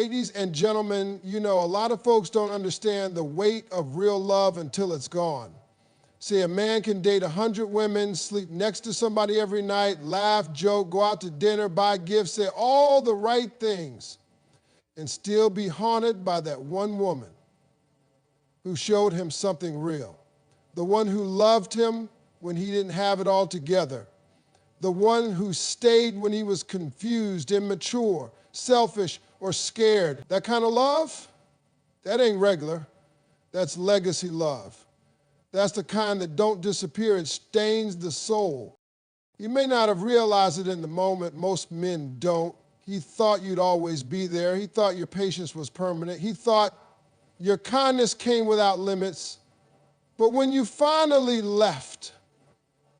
Ladies and gentlemen, you know, a lot of folks don't understand the weight of real love until it's gone. See, a man can date 100 women, sleep next to somebody every night, laugh, joke, go out to dinner, buy gifts, say all the right things, and still be haunted by that one woman who showed him something real. The one who loved him when he didn't have it all together. The one who stayed when he was confused, immature, selfish, or scared. That kind of love, that ain't regular. That's legacy love. That's the kind that don't disappear. It stains the soul. You may not have realized it in the moment. Most men don't. He thought you'd always be there. He thought your patience was permanent. He thought your kindness came without limits. But when you finally left,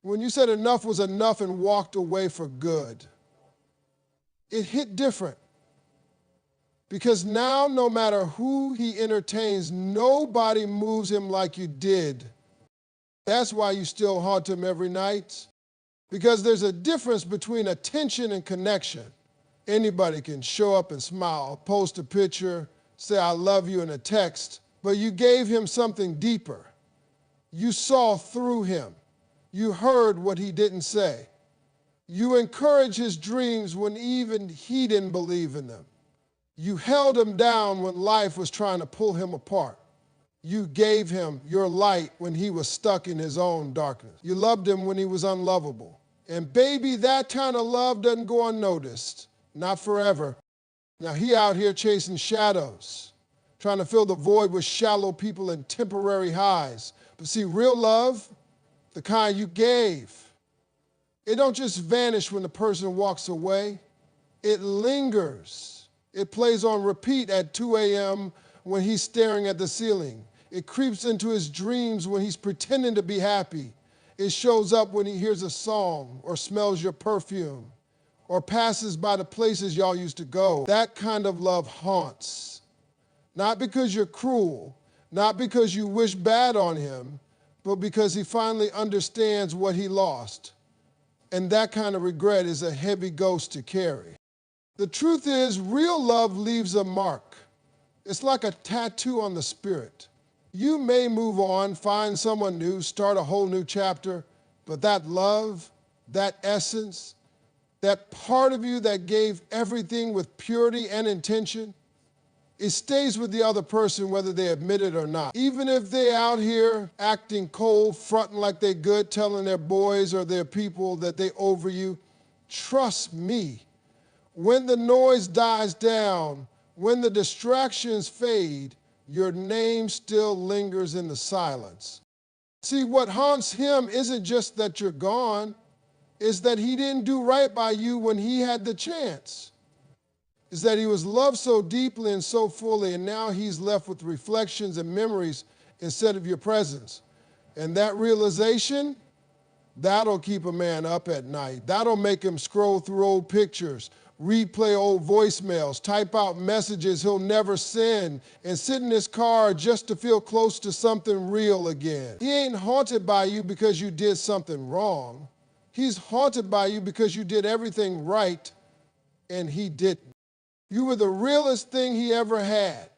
when you said enough was enough and walked away for good, it hit different. Because now, no matter who he entertains, nobody moves him like you did. That's why you still haunt him every night. Because there's a difference between attention and connection. Anybody can show up and smile, post a picture, say I love you in a text, but you gave him something deeper. You saw through him. You heard what he didn't say. You encouraged his dreams when even he didn't believe in them. You held him down when life was trying to pull him apart. You gave him your light when he was stuck in his own darkness. You loved him when he was unlovable. And baby, that kind of love doesn't go unnoticed. Not forever. Now he out here chasing shadows, trying to fill the void with shallow people and temporary highs. But see, real love, the kind you gave, it don't just vanish when the person walks away. It lingers. It plays on repeat at 2 a.m. when he's staring at the ceiling. It creeps into his dreams when he's pretending to be happy. It shows up when he hears a song or smells your perfume or passes by the places y'all used to go. That kind of love haunts. Not because you're cruel, not because you wish bad on him, but because he finally understands what he lost. And that kind of regret is a heavy ghost to carry. The truth is, real love leaves a mark. It's like a tattoo on the spirit. You may move on, find someone new, start a whole new chapter, but that love, that essence, that part of you that gave everything with purity and intention, it stays with the other person whether they admit it or not. Even if they're out here acting cold, fronting like they're good, telling their boys or their people that they over you, trust me, when the noise dies down, when the distractions fade, your name still lingers in the silence. See, what haunts him isn't just that you're gone, it's that he didn't do right by you when he had the chance. Is that he was loved so deeply and so fully, and now he's left with reflections and memories instead of your presence. And that realization, that'll keep a man up at night. That'll make him scroll through old pictures, replay old voicemails, type out messages he'll never send, and sit in his car just to feel close to something real again. He ain't haunted by you because you did something wrong. He's haunted by you because you did everything right, and he didn't. You were the realest thing he ever had.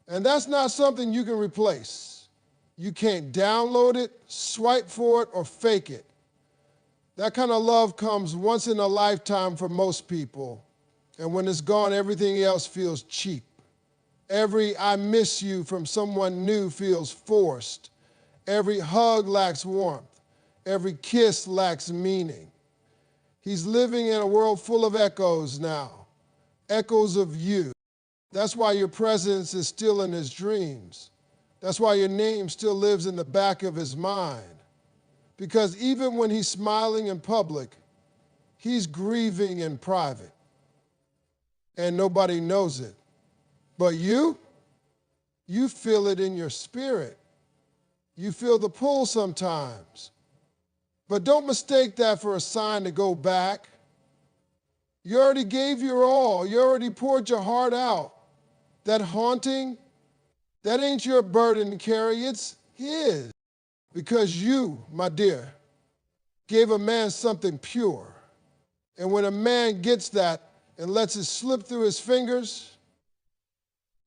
And that's not something you can replace. You can't download it, swipe for it, or fake it. That kind of love comes once in a lifetime for most people. And when it's gone, everything else feels cheap. Every I miss you from someone new feels forced. Every hug lacks warmth. Every kiss lacks meaning. He's living in a world full of echoes now. Echoes of you. That's why your presence is still in his dreams. That's why your name still lives in the back of his mind. Because even when he's smiling in public, he's grieving in private. And nobody knows it. But you feel it in your spirit. You feel the pull sometimes. But don't mistake that for a sign to go back. You already gave your all. You already poured your heart out. That haunting, that ain't your burden to carry, it's his. Because you, my dear, gave a man something pure. And when a man gets that and lets it slip through his fingers,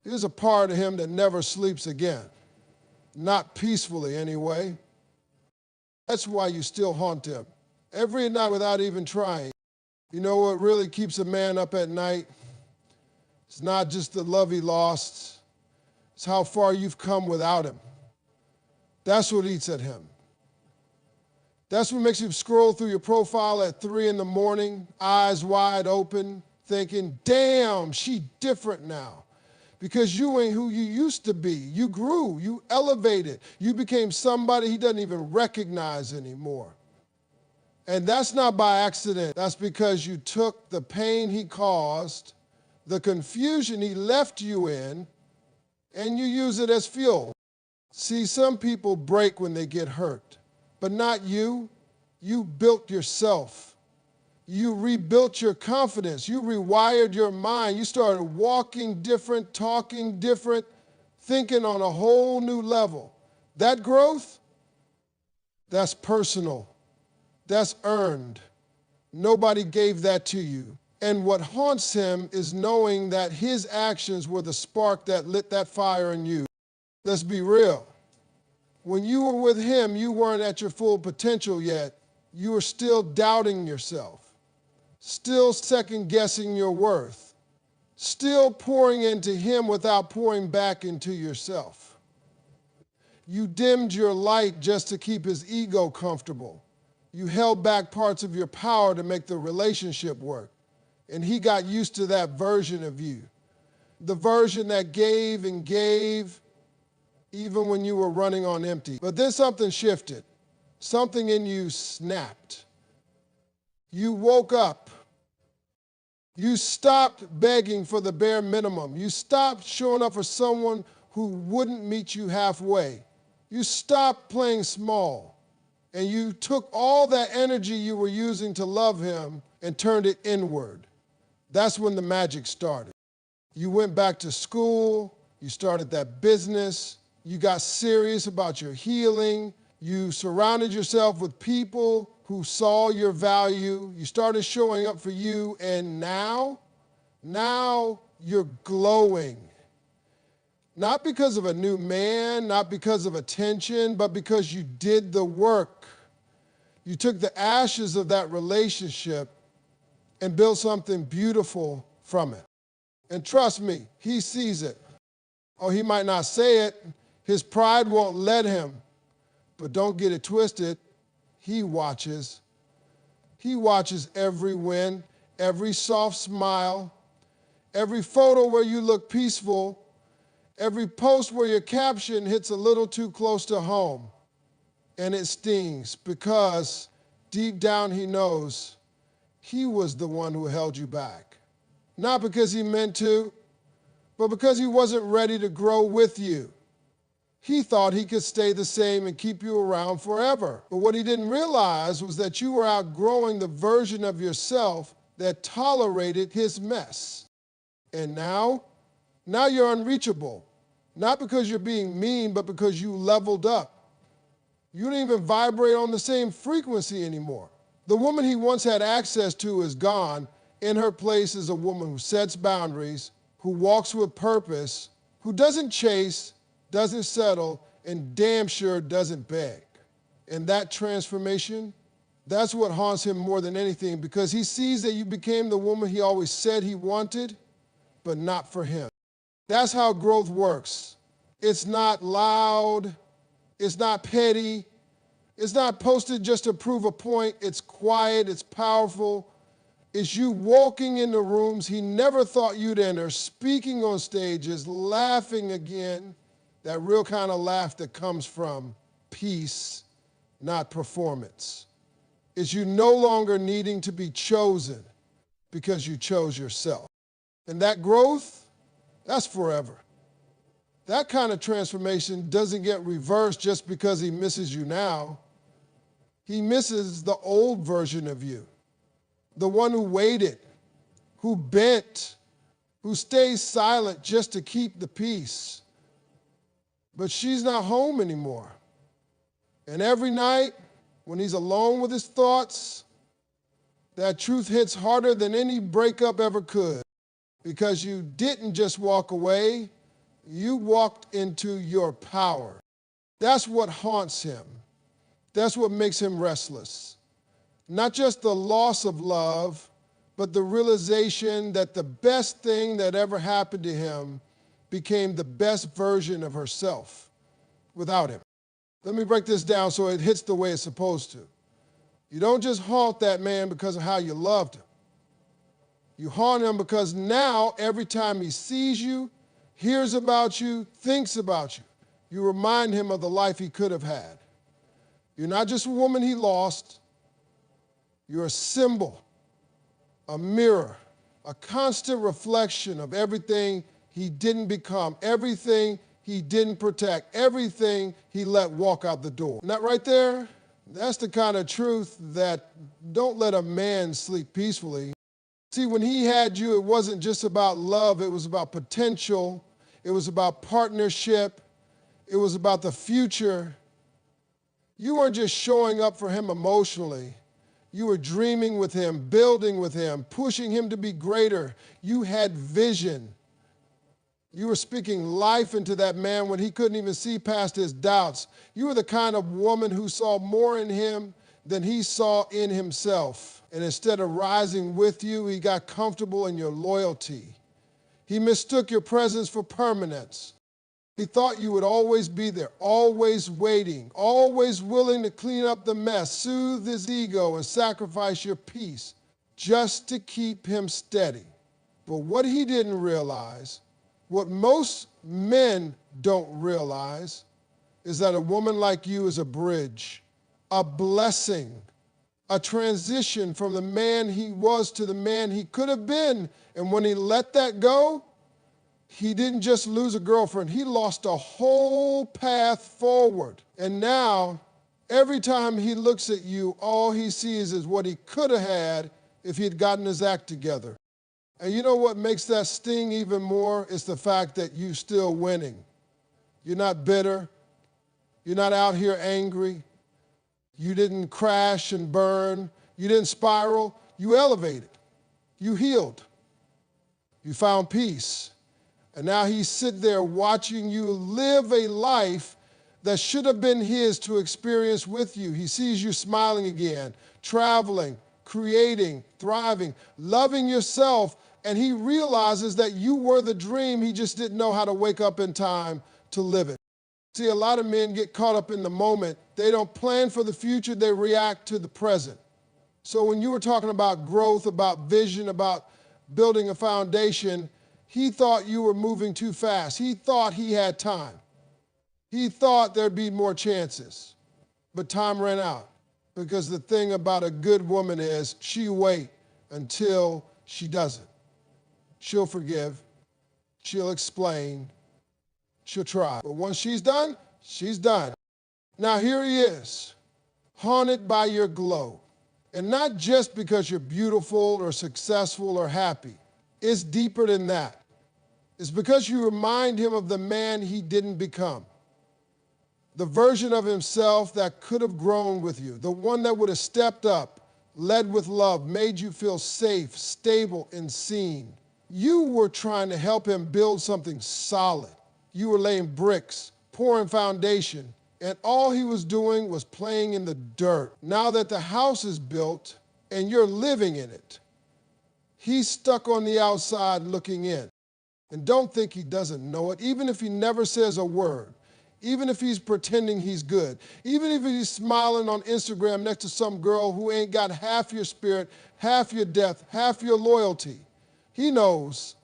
Here's a part of him that never sleeps again. Not peacefully, anyway. That's why you still haunt him. Every night without even trying. You know what really keeps a man up at night? It's not just the love he lost. It's how far you've come without him. That's what eats at him. That's what makes you scroll through your profile at 3 in the morning, eyes wide open, thinking, damn, she different now. Because you ain't who you used to be. You grew, you elevated, you became somebody he doesn't even recognize anymore. And that's not by accident. That's because you took the pain he caused, the confusion he left you in, and you use it as fuel. See, some people break when they get hurt, but not you. You built yourself. You rebuilt your confidence. You rewired your mind. You started walking different, talking different, thinking on a whole new level. That growth, that's personal. That's earned. Nobody gave that to you. And what haunts him is knowing that his actions were the spark that lit that fire in you. Let's be real. When you were with him, you weren't at your full potential yet. You were still doubting yourself. Still second-guessing your worth, still pouring into him without pouring back into yourself. You dimmed your light just to keep his ego comfortable. You held back parts of your power to make the relationship work, and he got used to that version of you, the version that gave and gave even when you were running on empty. But then something shifted. Something in you snapped. You woke up. You stopped begging for the bare minimum. You stopped showing up for someone who wouldn't meet you halfway. You stopped playing small. And you took all that energy you were using to love him and turned it inward. That's when the magic started. You went back to school. You started that business. You got serious about your healing. You surrounded yourself with people who saw your value. You started showing up for you, and now you're glowing. Not because of a new man, not because of attention, but because you did the work. You took the ashes of that relationship and built something beautiful from it. And trust me, he sees it. Oh, he might not say it. His pride won't let him. But don't get it twisted. He watches. He watches every win, every soft smile, every photo where you look peaceful, every post where your caption hits a little too close to home. And it stings because deep down he knows he was the one who held you back. Not because he meant to, but because he wasn't ready to grow with you. He thought he could stay the same and keep you around forever. But what he didn't realize was that you were outgrowing the version of yourself that tolerated his mess. And now you're unreachable. Not because you're being mean, but because you leveled up. You don't even vibrate on the same frequency anymore. The woman he once had access to is gone. In her place is a woman who sets boundaries, who walks with purpose, who doesn't chase, doesn't settle, and damn sure doesn't beg. And that transformation, that's what haunts him more than anything, because he sees that you became the woman he always said he wanted, but not for him. That's how growth works. It's not loud. It's not petty. It's not posted just to prove a point. It's quiet. It's powerful. It's you walking into rooms he never thought you'd enter, speaking on stages, laughing again, that real kind of laugh that comes from peace, not performance. It's you no longer needing to be chosen because you chose yourself. And that growth, that's forever. That kind of transformation doesn't get reversed just because he misses you now. He misses the old version of you, the one who waited, who bent, who stays silent just to keep the peace. But she's not home anymore. And every night, when he's alone with his thoughts, that truth hits harder than any breakup ever could. Because you didn't just walk away, You walked into your power. That's what haunts him. That's what makes him restless. Not just the loss of love, but the realization that the best thing that ever happened to him became the best version of herself without him. Let me break this down so it hits the way it's supposed to. You don't just haunt that man because of how you loved him. You haunt him because now every time he sees you, hears about you, thinks about you, you remind him of the life he could have had. You're not just a woman he lost. You're a symbol, a mirror, a constant reflection of everything he didn't become, everything he didn't protect, everything he let walk out the door. And that right there, that's the kind of truth that don't let a man sleep peacefully. See, when he had you, it wasn't just about love, it was about potential, it was about partnership, it was about the future. You weren't just showing up for him emotionally. You were dreaming with him, building with him, pushing him to be greater. You had vision. You were speaking life into that man when he couldn't even see past his doubts. You were the kind of woman who saw more in him than he saw in himself. And instead of rising with you, he got comfortable in your loyalty. He mistook your presence for permanence. He thought you would always be there, always waiting, always willing to clean up the mess, soothe his ego, and sacrifice your peace just to keep him steady. But what he didn't realize, what most men don't realize, is that a woman like you is a bridge, a blessing, a transition from the man he was to the man he could have been. And when he let that go, he didn't just lose a girlfriend, he lost a whole path forward. And now, every time he looks at you, all he sees is what he could have had if he had gotten his act together. And you know what makes that sting even more? It's the fact that you're still winning. You're not bitter. You're not out here angry. You didn't crash and burn. You didn't spiral. You elevated. You healed. You found peace. And now he's sitting there watching you live a life that should have been his to experience with you. He sees you smiling again, traveling, creating, thriving, loving yourself, and he realizes that you were the dream. He just didn't know how to wake up in time to live it. See, a lot of men get caught up in the moment. They don't plan for the future, they react to the present. So when you were talking about growth, about vision, about building a foundation, he thought you were moving too fast. He thought he had time. He thought there'd be more chances. But time ran out. Because the thing about a good woman is she waits until she doesn't. She'll forgive. She'll explain. She'll try. But once she's done, she's done. Now here he is, haunted by your glow. And not just because you're beautiful or successful or happy. It's deeper than that. It's because you remind him of the man he didn't become. The version of himself that could have grown with you. The one that would have stepped up, led with love, made you feel safe, stable, and seen. You were trying to help him build something solid. You were laying bricks, pouring foundation, and all he was doing was playing in the dirt. Now that the house is built and you're living in it, he's stuck on the outside looking in. And don't think he doesn't know it, even if he never says a word, even if he's pretending he's good, even if he's smiling on Instagram next to some girl who ain't got half your spirit, half your depth, half your loyalty. He knows.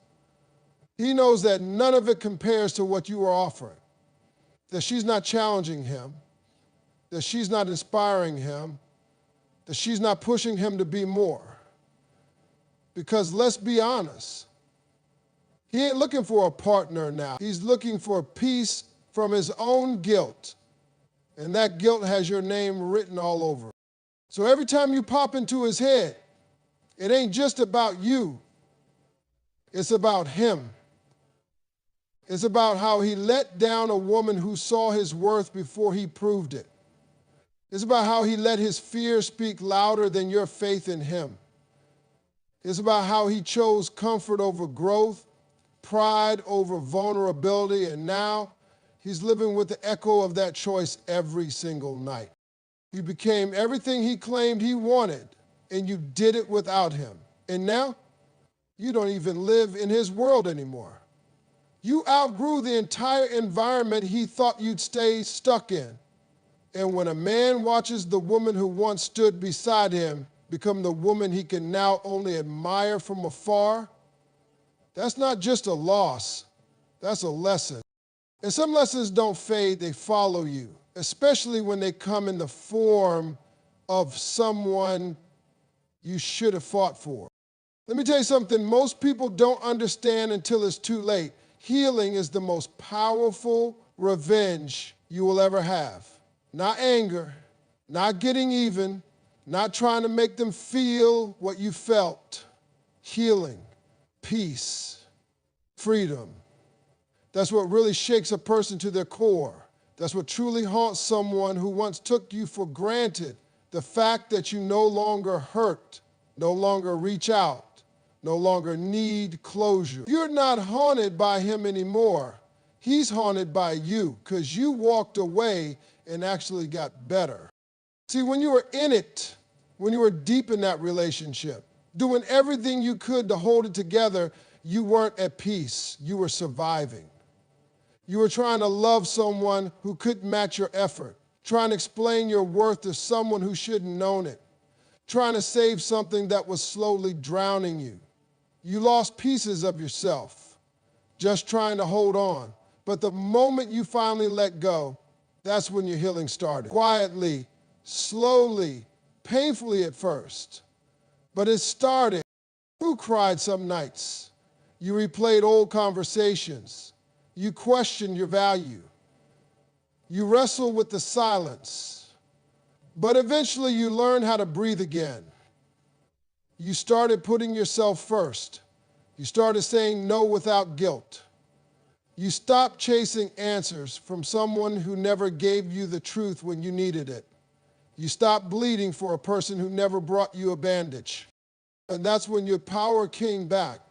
He knows that none of it compares to what you are offering, that she's not challenging him, that she's not inspiring him, that she's not pushing him to be more. Because let's be honest, he ain't looking for a partner now. He's looking for peace from his own guilt. And that guilt has your name written all over. So every time you pop into his head, it ain't just about you. It's about him. It's about how he let down a woman who saw his worth before he proved it. It's about how he let his fear speak louder than your faith in him. It's about how he chose comfort over growth, pride over vulnerability, and now he's living with the echo of that choice every single night. You became everything he claimed he wanted, and you did it without him. And now, you don't even live in his world anymore. You outgrew the entire environment he thought you'd stay stuck in. And when a man watches the woman who once stood beside him become the woman he can now only admire from afar, that's not just a loss, that's a lesson. And some lessons don't fade, they follow you, especially when they come in the form of someone you should have fought for. Let me tell you something most people don't understand until it's too late. Healing is the most powerful revenge you will ever have. Not anger, not getting even, not trying to make them feel what you felt. Healing, peace, freedom. That's what really shakes a person to their core. That's what truly haunts someone who once took you for granted. The fact that you no longer hurt, no longer reach out, no longer need closure. You're not haunted by him anymore. He's haunted by you because you walked away and actually got better. See, when you were in it, when you were deep in that relationship, doing everything you could to hold it together, you weren't at peace. You were surviving. You were trying to love someone who couldn't match your effort, trying to explain your worth to someone who shouldn't have known it, trying to save something that was slowly drowning you. You lost pieces of yourself, just trying to hold on. But the moment you finally let go, that's when your healing started. Quietly, slowly, painfully at first. But it started. You cried some nights. You replayed old conversations. You questioned your value. You wrestled with the silence. But eventually you learned how to breathe again. You started putting yourself first. You started saying no without guilt. You stopped chasing answers from someone who never gave you the truth when you needed it. You stopped bleeding for a person who never brought you a bandage. And that's when your power came back.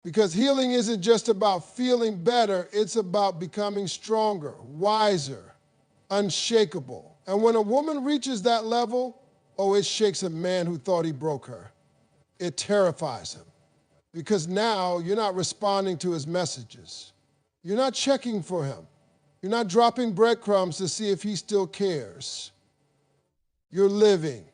Because healing isn't just about feeling better, it's about becoming stronger, wiser, unshakable. And when a woman reaches that level, oh, it shakes a man who thought he broke her. It terrifies him. Because now you're not responding to his messages. You're not checking for him. You're not dropping breadcrumbs to see if he still cares. You're living.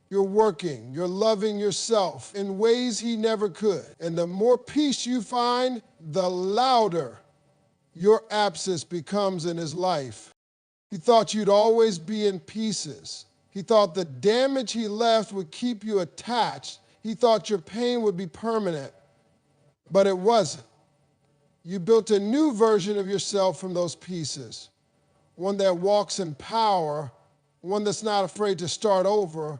You're working, you're loving yourself in ways he never could. And the more peace you find, the louder your absence becomes in his life. He thought you'd always be in pieces. He thought the damage he left would keep you attached. He thought your pain would be permanent, but it wasn't. You built a new version of yourself from those pieces, one that walks in power, one that's not afraid to start over,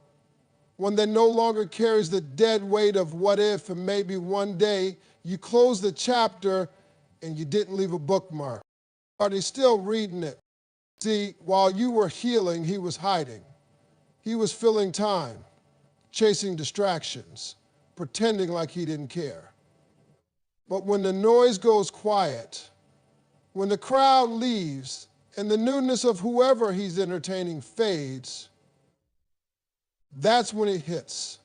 one that no longer carries the dead weight of what if, and maybe one day you close the chapter and you didn't leave a bookmark. Are they still reading it? See, while you were healing, he was hiding. He was filling time, chasing distractions, pretending like he didn't care. But when the noise goes quiet, when the crowd leaves and the newness of whoever he's entertaining fades, that's when it hits.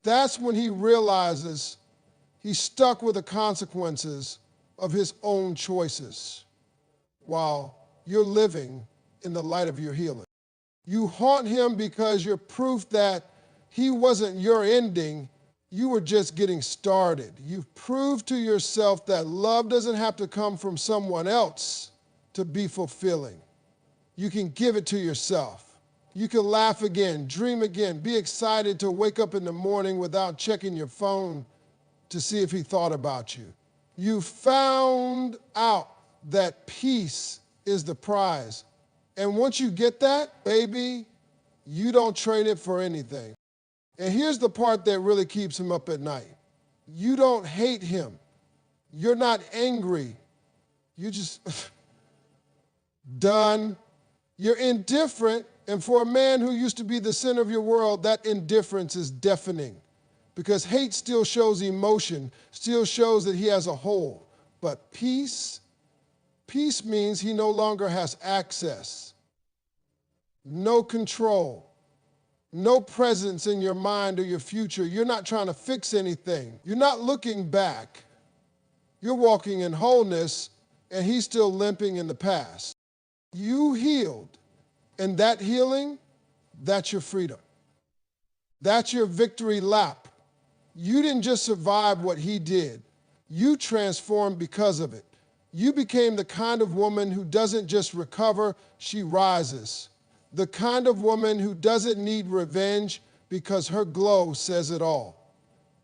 That's when he realizes he's stuck with the consequences of his own choices while you're living in the light of your healing. You haunt him because you're proof that he wasn't your ending, you were just getting started. You've proved to yourself that love doesn't have to come from someone else to be fulfilling. You can give it to yourself. You can laugh again, dream again, be excited to wake up in the morning without checking your phone to see if he thought about you. You found out that peace is the prize. And once you get that, baby, you don't trade it for anything. And here's the part that really keeps him up at night. You don't hate him. You're not angry. You're just done. You're indifferent. And for a man who used to be the center of your world, that indifference is deafening. Because hate still shows emotion, still shows that he has a hole. But peace means he no longer has access, no control, no presence in your mind or your future. You're not trying to fix anything. You're not looking back. You're walking in wholeness, and he's still limping in the past. You healed, and that healing, that's your freedom. That's your victory lap. You didn't just survive what he did. You transformed because of it. You became the kind of woman who doesn't just recover, she rises. The kind of woman who doesn't need revenge because her glow says it all.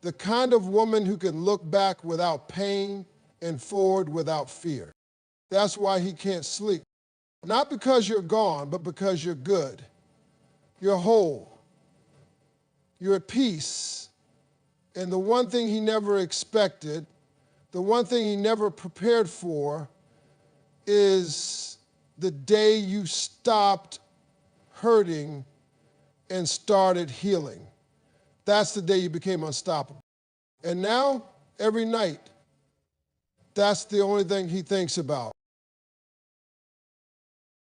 The kind of woman who can look back without pain and forward without fear. That's why he can't sleep. Not because you're gone, but because you're good. You're whole. You're at peace. And the one thing he never expected, the one thing he never prepared for, is the day you stopped hurting and started healing. That's the day you became unstoppable. And now, every night, that's the only thing he thinks about.